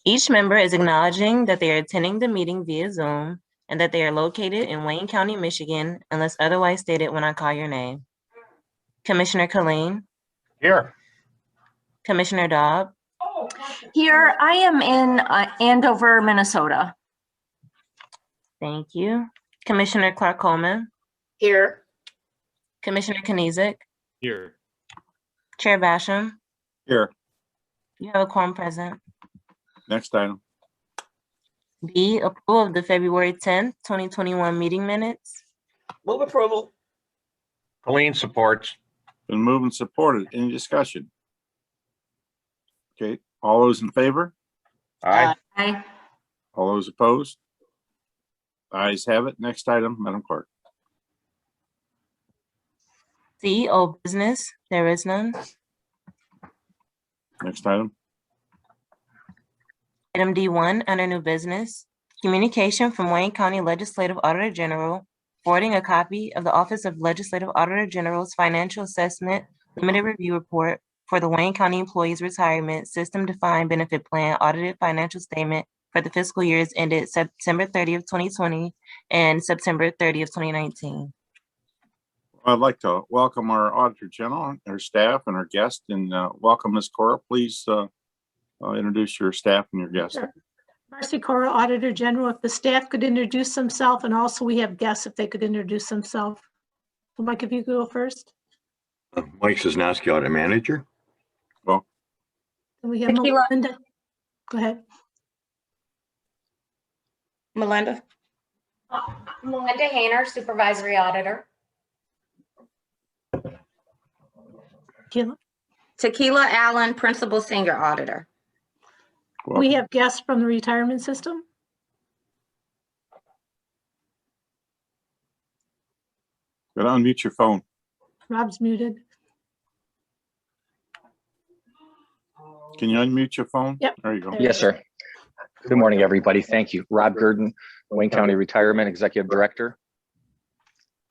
Each member is acknowledging that they are attending the meeting via Zoom and that they are located in Wayne County, Michigan, unless otherwise stated when I call your name. Commissioner Colleen. Here. Commissioner Dobb. Here, I am in Andover, Minnesota. Thank you. Commissioner Clark-Coleman. Here. Commissioner Kniezek. Here. Chair Basham. Here. You have a quorum present. Next item. B, approval of the February 10th, 2021 meeting minutes. Move approval. Colleen supports. Been moved and supported. Any discussion? Okay, all those in favor? Aye. Aye. All those opposed? Ayes have it. Next item, Madam Clerk. C, old business. There is none. Next item. Item D1, under new business, communication from Wayne County Legislative Auditor General forwarding a copy of the Office of Legislative Auditor General's Financial Assessment Limited Review Report for the Wayne County Employees Retirement System Defined Benefit Plan Audited Financial Statement for the fiscal years ended September 30th, 2020 and September 30th, 2019. I'd like to welcome our Auditor General, our staff, and our guest, and welcome Ms. Cora. Please introduce your staff and your guest. Sure. Marcy Cora, Auditor General. If the staff could introduce themselves, and also we have guests if they could introduce themselves. So Mike, if you could go first. Mike Cisnowski, Audit Manager. Well, And we have Tequila. Melinda. Go ahead. Melinda. Melinda Hayner, Supervisory Auditor. Tequila. Tequila Allen, Principal Senior Auditor. We have guests from the retirement system. gotta unmute your phone. Rob's muted. Can you unmute your phone? Yep. There you go. There. Yes, sir. Good morning, everybody. Thank you. Rob Gurdon, Wayne County Retirement Executive Director.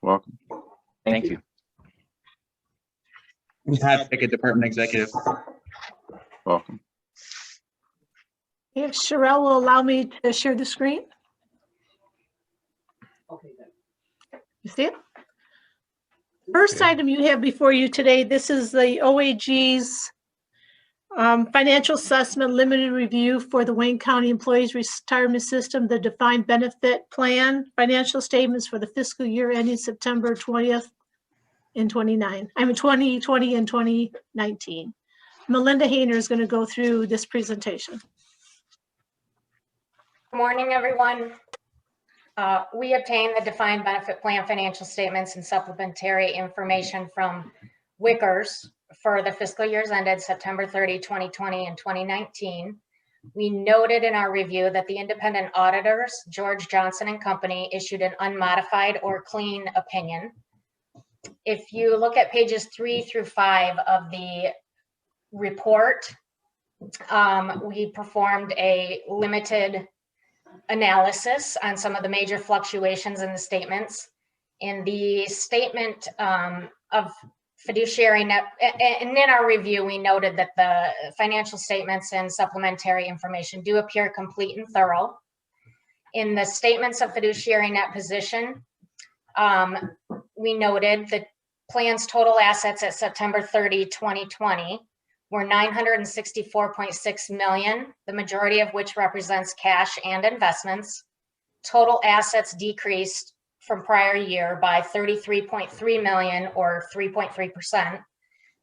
Welcome. Thank you. Pat Pickett, Department Executive. Welcome. If Sherelle will allow me to share the screen. You see it? First item you have before you today, this is the OAG's Financial Assessment Limited Review for the Wayne County Employees Retirement System, the Defined Benefit Plan, financial statements for the fiscal year ending September 20th and 2020 and 2019. Melinda Hayner is going to go through this presentation. Good morning, everyone. We obtained the Defined Benefit Plan financial statements and supplementary information from Wickers for the fiscal years ended September 30, 2020 and 2019. We noted in our review that the independent auditors, George Johnson and Company, issued an unmodified or clean opinion. If you look at pages 3 through 5 of the report, we performed a limited analysis on some of the major fluctuations in the statements. In the statement of fiduciary net, and in our review, we noted that the financial statements and supplementary information do appear complete and thorough. In the statements of fiduciary net position, we noted that plan's total assets at September 30, 2020 were $964.6 million, the majority of which represents cash and investments. Total assets decreased from prior year by $33.3 million or 3.3%,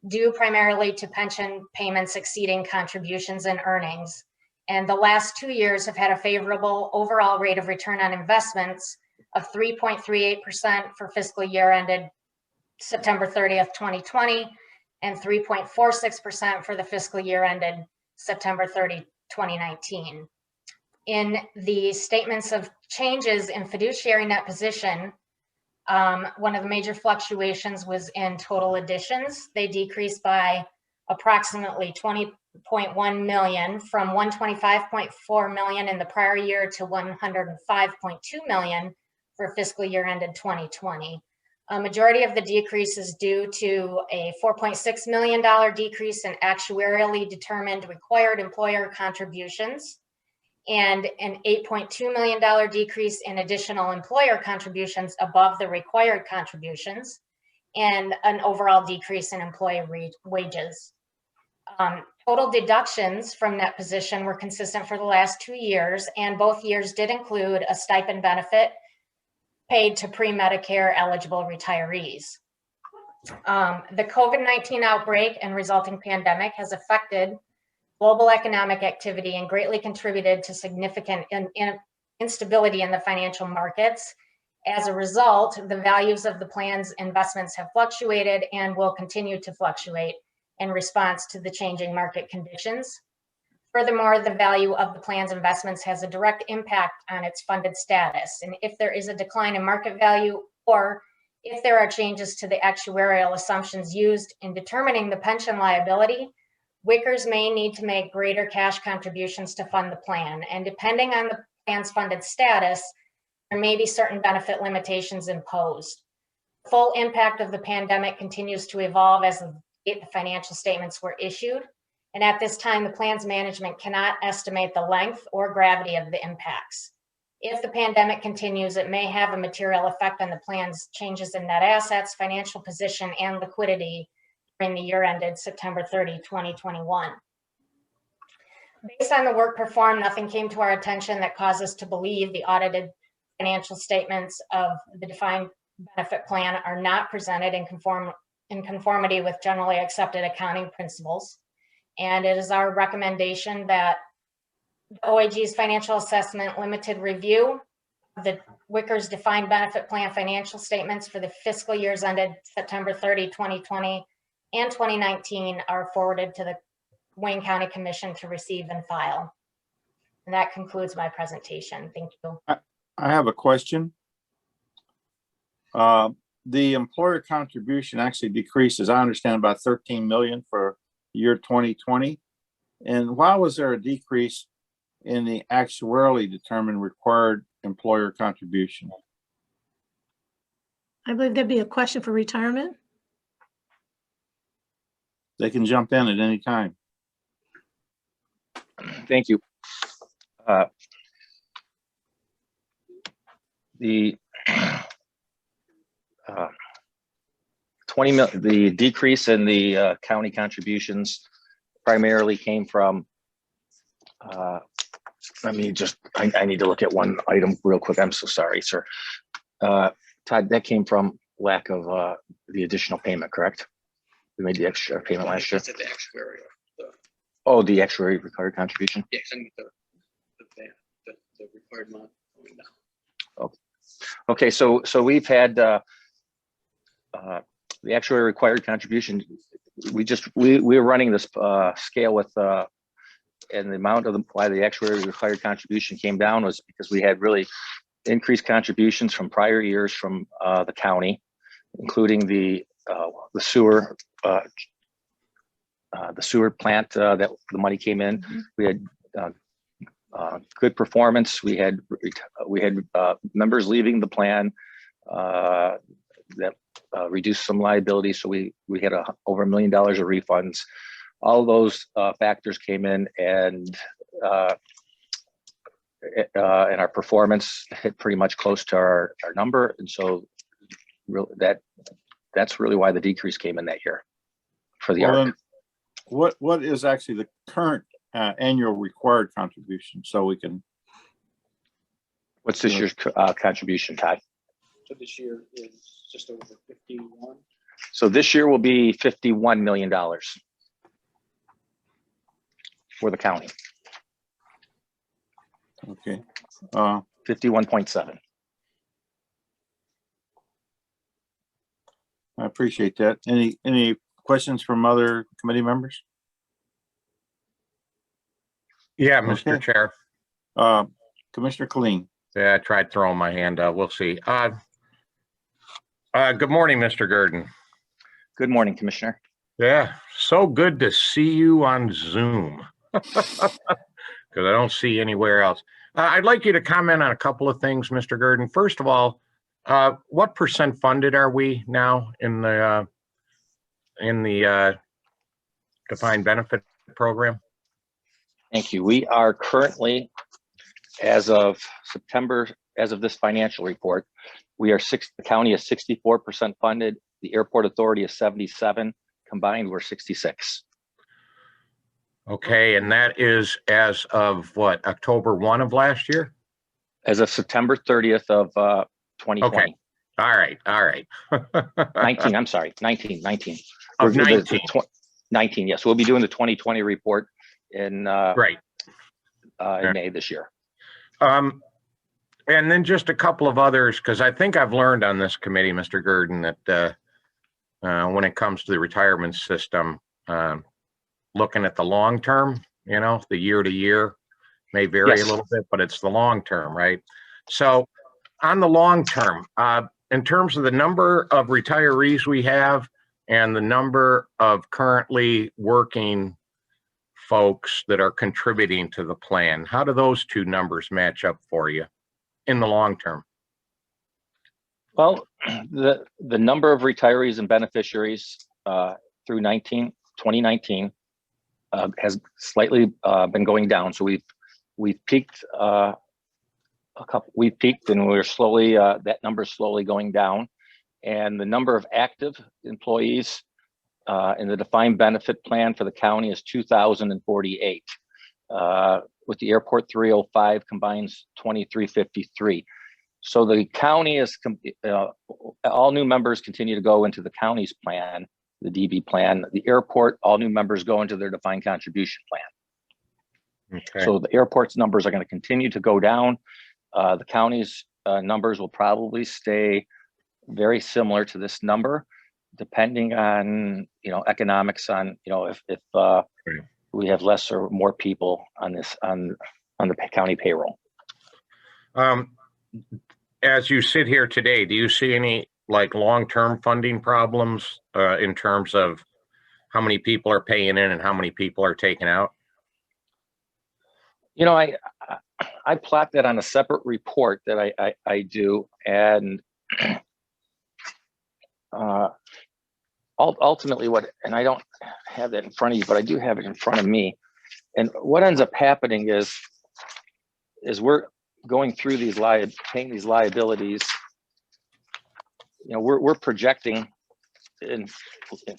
due primarily to pension payments exceeding contributions and earnings. And the last 2 years have had a favorable overall rate of return on investments of 3.38% for fiscal year ended September 30th, 2020, and 3.46% for the fiscal year ended September 30, 2019. In the statements of changes in fiduciary net position, one of the major fluctuations was in total additions. They decreased by approximately $20.1 million from $125.4 million in the prior year to $105.2 million for fiscal year ended 2020. A majority of the decrease is due to a $4.6 million decrease in actuarially determined required employer contributions and an $8.2 million decrease in additional employer contributions above the required contributions, and an overall decrease in employee wages. Total deductions from net position were consistent for the last 2 years, and both years did include a stipend benefit paid to pre-Medicare eligible retirees. The COVID-19 outbreak and resulting pandemic has affected global economic activity and greatly contributed to significant instability in the financial markets. As a result, the values of the plan's investments have fluctuated and will continue to fluctuate in response to the changing market conditions. Furthermore, the value of the plan's investments has a direct impact on its funded status. And if there is a decline in market value, or if there are changes to the actuarial assumptions used in determining the pension liability, WICers may need to make greater cash contributions to fund the plan. And depending on the plan's funded status, there may be certain benefit limitations imposed. The full impact of the pandemic continues to evolve as the financial statements were issued. And at this time, the plan's management cannot estimate the length or gravity of the impacts. If the pandemic continues, it may have a material effect on the plan's changes in net assets, financial position, and liquidity during the year ended September 30, 2021. Based on the work performed, nothing came to our attention that caused us to believe the audited financial statements of the defined benefit plan are not presented in conformity with generally accepted accounting principles. And it is our recommendation that the OAG's financial assessment limited review of the WICers defined benefit plan financial statements for the fiscal years ended September 30, 2020 and 2019 are forwarded to the Wayne County Commission to receive and file. And that concludes my presentation. Thank you. I have a question. The employer contribution actually decreased, as I understand, about 13 million for year 2020. And why was there a decrease in the actuarially determined required employer contribution? I believe that'd be a question for retirement. They can jump in at any time. Thank you. The the decrease in the county contributions primarily came from, let me just, I need to look at one item real quick. I'm so sorry, sir. Todd, that came from lack of the additional payment, correct? We made the extra payment last year. That's at the actuary. Oh, the actuary required contribution? Yes, I mean the required amount going down. Okay. Okay, so we've had the actuary required contribution. We're running this scale with and the amount of why the actuary required contribution came down was because we had really increased contributions from prior years from the county, including the sewer plant that the money came in. We had good performance. We had members leaving the plan that reduced some liability. So we had over $1 million of refunds. All those factors came in, and our performance hit pretty much close to our number. And so that's really why the decrease came in that year for the then what is actually the current annual required contribution, so we can? What's this year's contribution, Todd? So this year is just over 51. So this year will be $51 million for the county. Okay. 51.7. I appreciate that. Any questions from other committee members? Yeah, Mr. Chair. Commissioner Colleen. Yeah, I tried throwing my hand up. We'll see. Good morning, Mr. Gurdon. Good morning, Commissioner. Yeah, so good to see you on Zoom because I don't see anywhere else. I'd like you to comment on a couple of things, Mr. Gurdon. First of all, what % funded are we now in the defined benefit program? Thank you. We are currently as of September, as of this financial report, the county is 64% funded. The airport authority is 77. Combined, we're 66. Okay, and that is as of what, October 1 of last year? As of September 30th of 2020. Okay. All right. 19, I'm sorry, 19. Of We're- 19. 19, yes. We'll be doing the 2020 report in Right. in May this year. And then just a couple of others, because I think I've learned on this committee, Mr. Gurdon, that when it comes to the retirement system, looking at the long term, you know, the year to year may vary Yes. a little bit, but it's the long term, right? So on the long term, in terms of the number of retirees we have and the number of currently working folks that are contributing to the plan, how do those two numbers match up for you in the long term? Well, the number of retirees and beneficiaries through 2019 has slightly been going down. So we've peaked we've peaked and we're slowly that number is slowly going down. And the number of active employees in the defined benefit plan for the county is 2,048. With the airport 305 combines 2,353. So the county is, all new members continue to go into the county's plan, the DB plan. The airport, all new members go into their defined contribution plan. Okay. So the airport's numbers are going to continue to go down. The county's numbers will probably stay very similar to this number, depending on, you know, economics on, you know, if we have less or more people on this, on the county payroll. As you sit here today, do you see any like long-term funding problems in terms of how many people are paying in and how many people are taking out? You know, I plot that on a separate report that I do, and ultimately what, and I don't have that in front of you, but I do have it in front of me. And what ends up happening is we're going through these paying these liabilities. You know, we're projecting in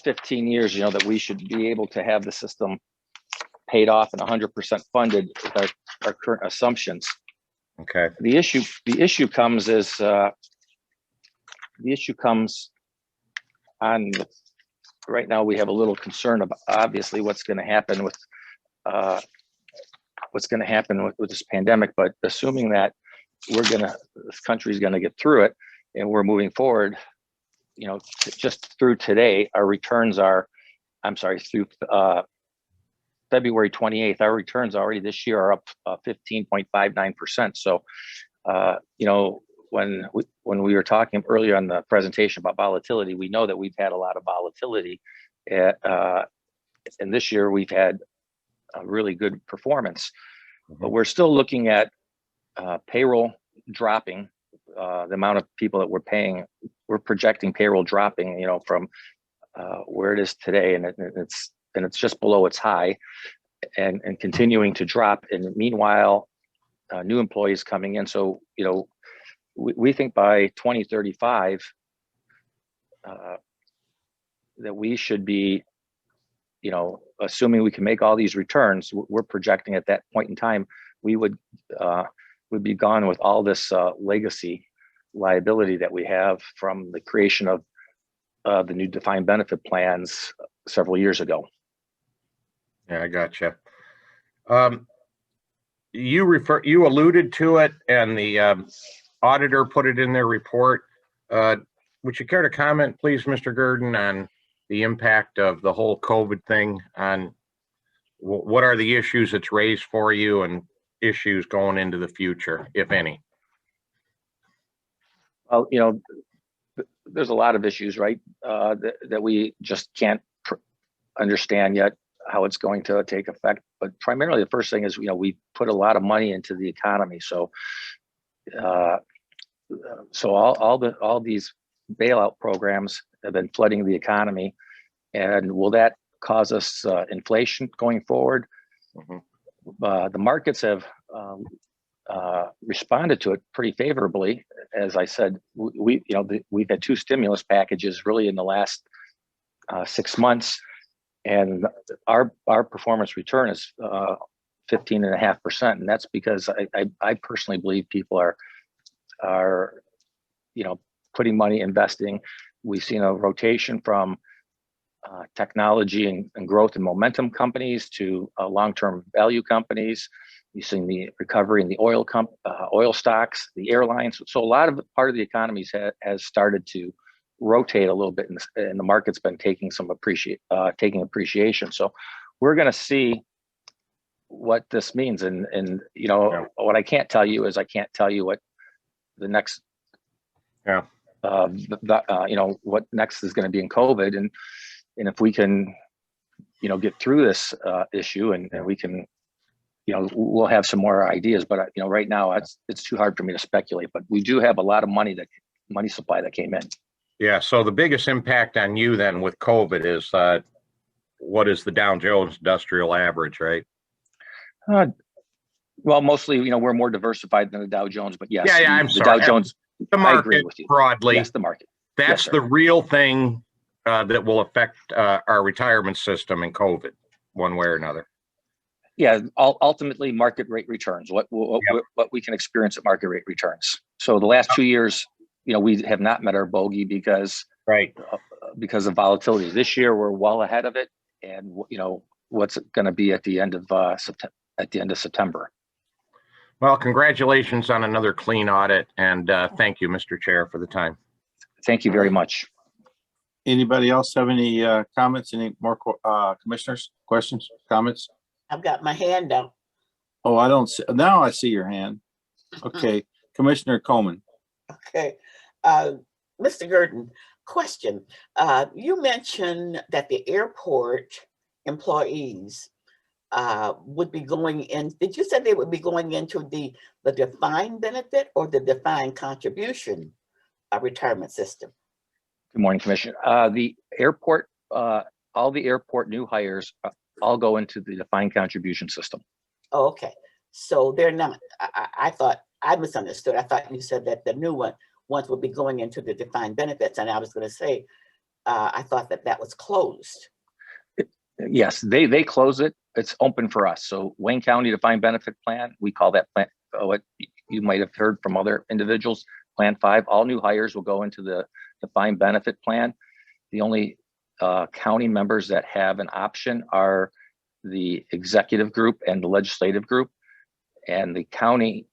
15 years, you know, that we should be able to have the system paid off and 100% funded with our current assumptions. Okay. The issue comes on, right now we have a little concern about obviously what's going to happen with this pandemic, but assuming that this country's going to get through it and we're moving forward, you know, just through today, our returns are, I'm sorry, through February 28th, our returns already this year are up 15.59%. So, you know, when we were talking earlier on the presentation about volatility, we know that we've had a lot of volatility, and this year we've had a really good performance. But we're still looking at payroll dropping, the amount of people that we're paying. We're projecting payroll dropping, you know, from where it is today, and it's just below its high, and continuing to drop. And meanwhile, new employees coming in. So, you know, we think by 2035 that we should be, you know, assuming we can make all these returns, we're projecting at that point in time, we would be gone with all this legacy liability that we have from the creation of the new defined benefit plans several years ago. Yeah, I gotcha. You alluded to it, and the auditor put it in their report. Would you care to comment, please, Mr. Gurdon, on the impact of the whole COVID thing on what are the issues it's raised for you and issues going into the future, if any? Well, you know, there's a lot of issues, right, that we just can't understand yet how it's going to take effect. But primarily, the first thing is, you know, we put a lot of money into the economy, so all these bailout programs have been flooding the economy, and will that cause us inflation going forward? The markets have responded to it pretty favorably. As I said, we've had 2 stimulus packages really in the last 6 months, and our performance return is 15.5%, and that's because I personally believe people are putting money, investing. We've seen a rotation from technology and growth and momentum companies to long-term value companies. You've seen the recovery in the oil stocks, the airlines. So a lot of part of the economy has started to rotate a little bit, and the market's been taking some appreciation. So we're going to see what this means. And what I can't tell you is I can't tell you what the next what next is going to be in COVID, and if we can get through this issue, and we can we'll have some more ideas, but right now it's too hard for me to speculate. But we do have a lot of money supply that came in. Yeah. So the biggest impact on you then with COVID is what is the Dow Jones Industrial Average, right? Well, mostly we're more diversified than the Dow Jones, but yes. Yeah. I'm sorry. Dow Jones. The market broadly. Yes, the market. That's the real thing that will affect our retirement system in COVID, one way or another. Yeah, ultimately market rate returns, what we can experience at market rate returns. So the last 2 years, we have not met our bogey because of volatility. This year we're well ahead of it, and what's it going to be at the end of September. Well, congratulations on another clean audit, and thank you, Mr. Chair, for the time. Thank you very much. Anybody else have any comments? Any more commissioners, questions, comments? I've got my hand up. Oh, I don't see. Now I see your hand. Okay. Commissioner Coleman. Okay. Mr. Gurdon, question. You mentioned that the airport employees would be going in. Did you say they would be going into the defined benefit or the defined contribution retirement system? Good morning, Commissioner. The airport, all the airport new hires all go into the defined contribution system. Oh, okay. So they're not, I thought, I misunderstood. I thought you said that the new ones would be going into the defined benefits. And I was going to say, I thought that was closed. Yes, they close it. It's open for us. So Wayne County Defined Benefit Plan, we call that plan, what you might have heard from other individuals, Plan 5. All new hires will go into the defined benefit plan. The only county members that have an option are the executive group and the legislative group, and the county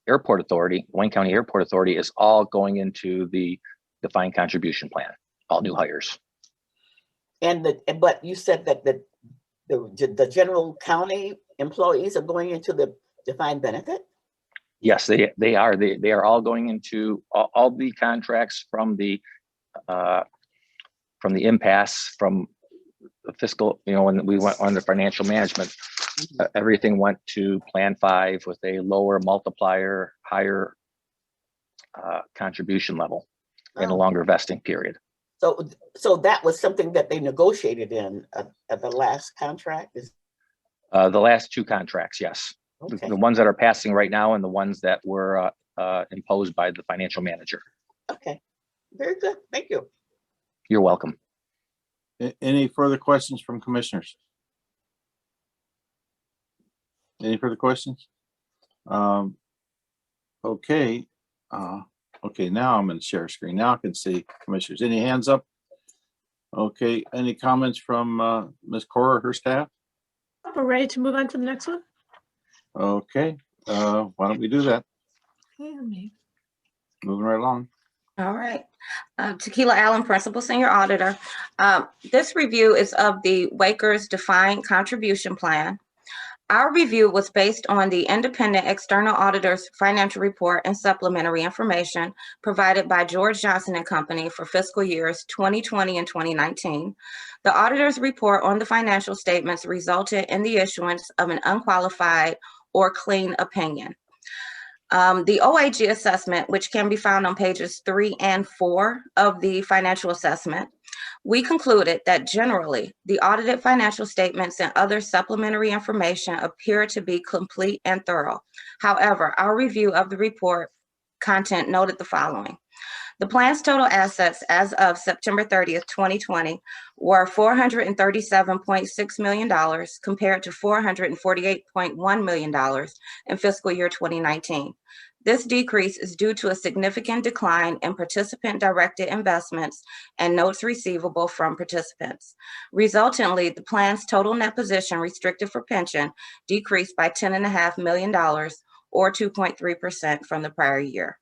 airport authority, Wayne County Airport Authority, is all going into the defined contribution plan, all new hires. But you said that the general county employees are going into the defined benefit? Yes, they are. They are all going into all the contracts from the impasse, from the fiscal, when we went on the financial management, everything went to Plan 5 with a lower multiplier, higher contribution level, and a longer vesting period. So that was something that they negotiated in the last contract? The last 2 contracts, yes. Okay. The ones that are passing right now and the ones that were imposed by the financial manager. Okay, very good. Thank you. You're welcome. Any further questions from commissioners? Any further questions? Okay. Okay, now I'm in share screen. Now I can see commissioners. Any hands up? Okay, any comments from Ms. Cora or her staff? We're ready to move on to the next one. Okay, why don't we do that? Moving right along. All right. Tequila Allen, Principal Senior Auditor. This review is of the Wakers Defined Contribution Plan. Our review was based on the independent external auditor's financial report and supplementary information provided by George Johnson & Company for fiscal years 2020 and 2019. The auditor's report on the financial statements resulted in the issuance of an unqualified or clean opinion. The OAG assessment, which can be found on pages 3 and 4 of the financial assessment, we concluded that generally the audited financial statements and other supplementary information appear to be complete and thorough. However, our review of the report content noted the following. The plan's total assets as of September 30th, 2020 were $437.6 million compared to $448.1 million in fiscal year 2019. This decrease is due to a significant decline in participant-directed investments and notes receivable from participants. Resultantly, the plan's total net position restricted for pension decreased by $10.5 million or 2.3% from the prior year.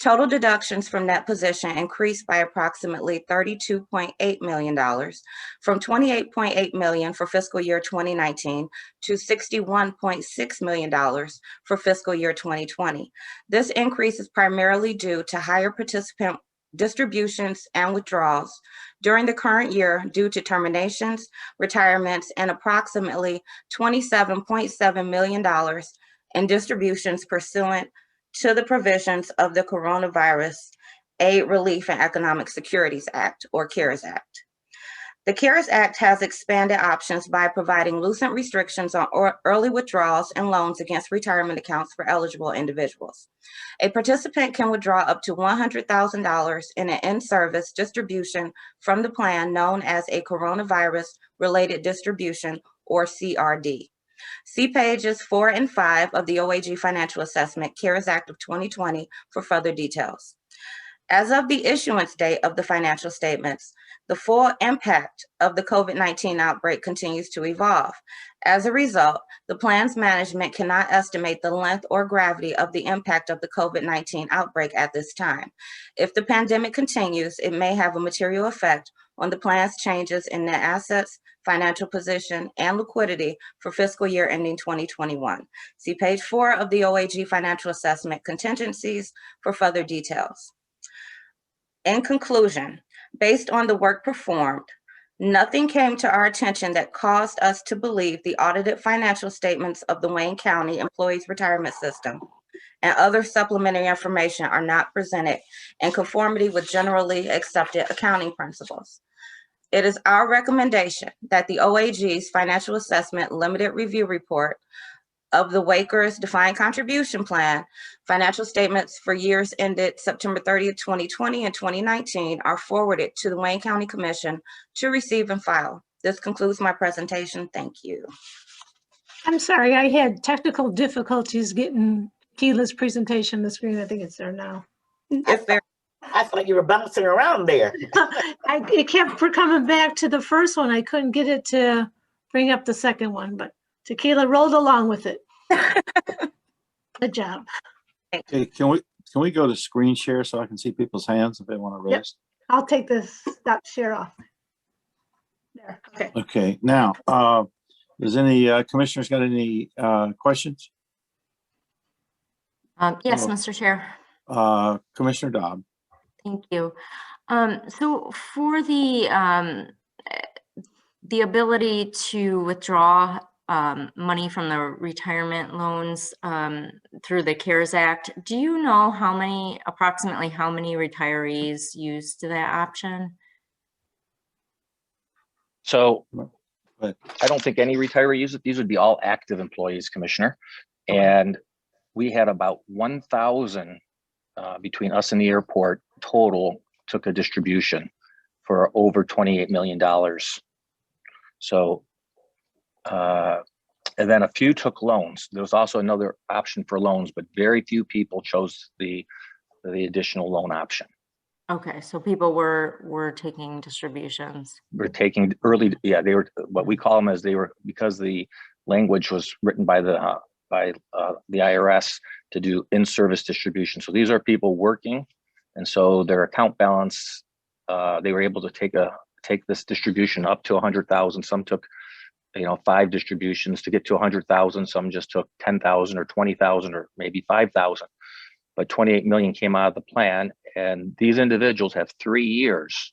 Total deductions from net position increased by approximately $32.8 million from $28.8 million for fiscal year 2019 to $61.6 million for fiscal year 2020. This increase is primarily due to higher participant distributions and withdrawals during the current year due to terminations, retirements, and approximately $27.7 million in distributions pursuant to the provisions of the Coronavirus Aid, Relief, and Economic Securities Act, or CARES Act. The CARES Act has expanded options by providing loosened restrictions on early withdrawals and loans against retirement accounts for eligible individuals. A participant can withdraw up to $100,000 in an in-service distribution from the plan known as a coronavirus-related distribution, or CRD. See pages 4 and 5 of the OAG Financial Assessment, CARES Act of 2020 for further details. As of the issuance date of the financial statements, the full impact of the COVID-19 outbreak continues to evolve. As a result, the plan's management cannot estimate the length or gravity of the impact of the COVID-19 outbreak at this time. If the pandemic continues, it may have a material effect on the plan's changes in net assets, financial position, and liquidity for fiscal year ending 2021. See page 4 of the OAG Financial Assessment Contingencies for further details. In conclusion, based on the work performed, nothing came to our attention that caused us to believe the audited financial statements of the Wayne County Employees Retirement System and other supplementary information are not presented in conformity with generally accepted accounting principles. It is our recommendation that the OAG's Financial Assessment Limited Review Report of the Wakers Defined Contribution Plan financial statements for years ended September 30th, 2020 and 2019 are forwarded to the Wayne County Commission to receive and file. This concludes my presentation. Thank you. I'm sorry, I had technical difficulties getting Keela's presentation on the screen. I think it's there now. It's there. I thought you were bouncing around there. It kept coming back to the first one. I couldn't get it to bring up the second one, but Tequila rolled along with it. Good job. Okay, can we go to screen share so I can see people's hands if they want to raise? Yep. I'll take this stop share off. There. Okay. Okay. Now, does any commissioners got any questions? Yes, Oh. Mr. Chair. Commissioner Dobb. Thank you. So for the ability to withdraw money from the retirement loans through the CARES Act, do you know approximately how many retirees used that option? So I don't think any retiree used it. These would be all active employees, Commissioner. And we had about 1,000 between us and the airport total took a distribution for over $28 million. So, and then a few took loans. There was also another option for loans, but very few people chose the additional loan option. Okay, so people were taking distributions. We're taking early, yeah, they were, what we call them as they were, because the language was written by the IRS to do in-service distribution. So these are people working, and so their account balance, they were able to take this distribution up to 100,000. Some took, 5 distributions to get to 100,000. Some just took 10,000 or 20,000 or maybe 5,000. But 28 million came out of the plan, and these individuals have 3 years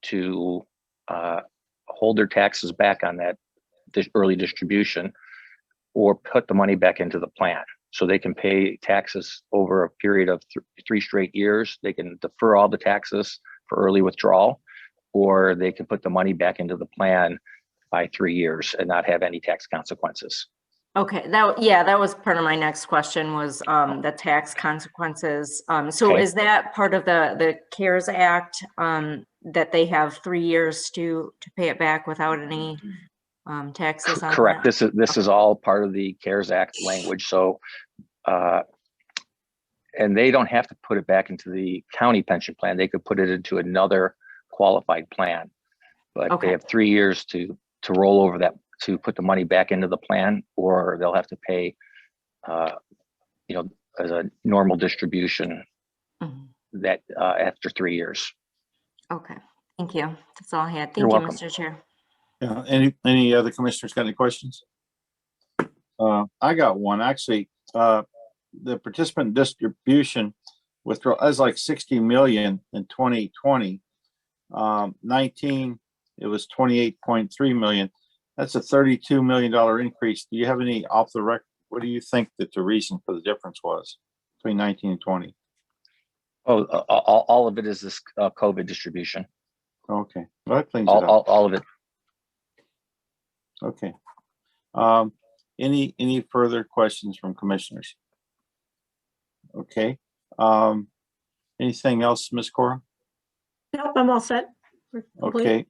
to hold their taxes back on that early distribution, or put the money back into the plan. So they can pay taxes over a period of 3 straight years. They can defer all the taxes for early withdrawal, or they can put the money back into the plan by 3 years and not have any tax consequences. Okay, that was part of my next question was the tax consequences. So Okay. is that part of the CARES Act that they have 3 years to pay it back without any taxes on Correct. that? This is all part of the CARES Act language. So, and they don't have to put it back into the county pension plan. They could put it into another qualified plan, but Okay. they have 3 years to roll over that, to put the money back into the plan, or they'll have to pay, as a normal distribution that after 3 years. Okay, thank you. That's all I had. You're Thank you, welcome. Mr. Chair. Yeah, any other commissioners got any questions? I got one, actually. The participant distribution withdrawal, that's like 60 million in 2020. 19, it was 28.3 million. That's a $32 million increase. Do you have any off the record? What do you think that the reason for the difference was between 19 and 20? Oh, all of it is this COVID distribution. Okay, well, that cleans it up. All of it. Okay. Any further questions from commissioners? Okay. Anything else, Ms. Cora? Nope, I'm all set. We're complete. Okay.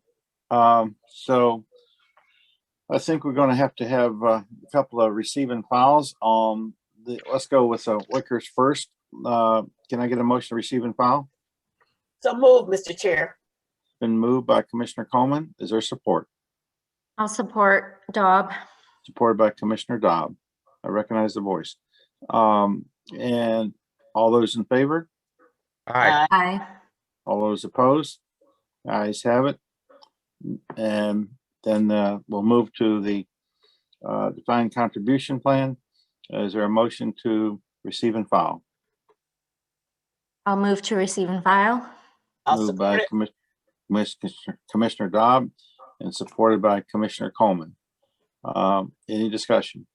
So I think we're going to have a couple of receiving files. Let's go with Wickers first. Can I get a motion to receive and file? So move, Mr. Chair. Been moved by Commissioner Coleman. Is there support? I'll support Daub. Supported by Commissioner Dobb. I recognize the voice. And all those in favor? Aye. Aye. All those opposed? Ayes have it. And then we'll move to the defined contribution plan. Is there a motion to receive and file? I'll move to receive and file. I'll Moved by support it. Commissioner Dobb and supported by Commissioner Coleman. Any discussion?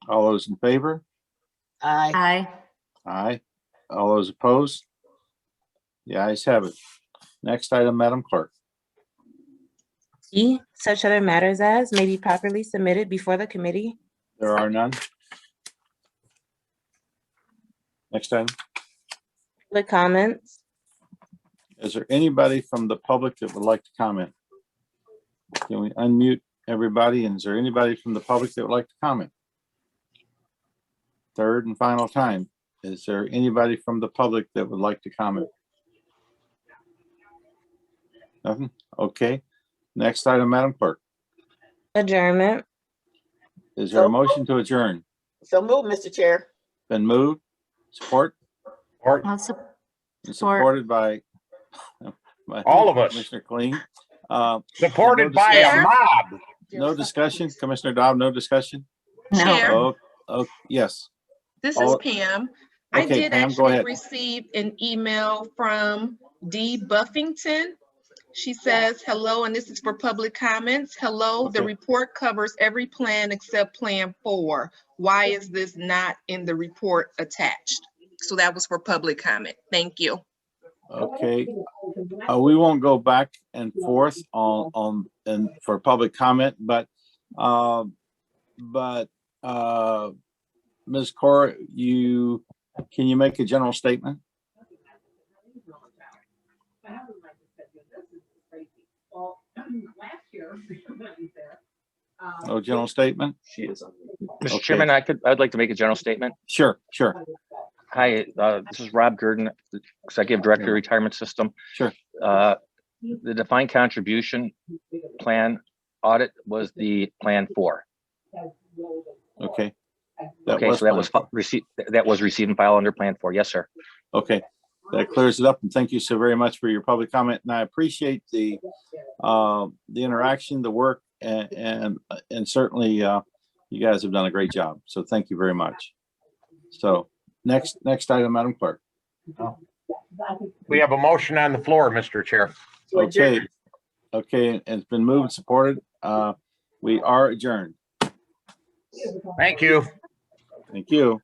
All those in favor? Aye. Aye. Aye. All those opposed? The ayes have it. Next item, Madam Clerk. E, such other matters as may be properly submitted before the committee. There are none. Next item. Public comments. Is there anybody from the public that would like to comment? Can we unmute everybody? And is there anybody from the public that would like to comment? Third and final time. Is there anybody from the public that would like to comment? Nothing? Okay. Next item, Madam Clerk. Adjournment. Is there a motion to adjourn? So move, Mr. Chair. Been moved? Support? Or I'll And support. supported by all of us. Commissioner Kling. Supported No by a discussion? mob. No discussion? Commissioner Dobb, no discussion? No. Chair, Oh, yes. this is all- Pam. I Okay, did Pam, go actually ahead. receive an email from Dee Buffington. She says, hello, and this is for public comments. Hello, the Okay. report covers every plan except Plan 4. Why is this not in the report attached? So that was for public comment. Thank you. Okay. We won't go back and forth on and for public comment, but Ms. Cora, can you make a general statement? No general statement? She is on. Mr. Okay. Chairman, I'd like to make a general statement. Sure. Hi, this is Rob Gurdon, Executive Director of Retirement System. Sure. The defined contribution plan audit was the Plan 4. Okay. Okay, so that was received and file under Plan 4. Yes, sir. Okay, that clears it up, and thank you so very much for your public comment. And I appreciate the interaction, the work, and certainly you guys have done a great job. So thank you very much. So next item, Madam Clerk. We have a motion on the floor, Mr. Chair. Okay, and it's been moved and supported. We are adjourned. Thank you. Thank you.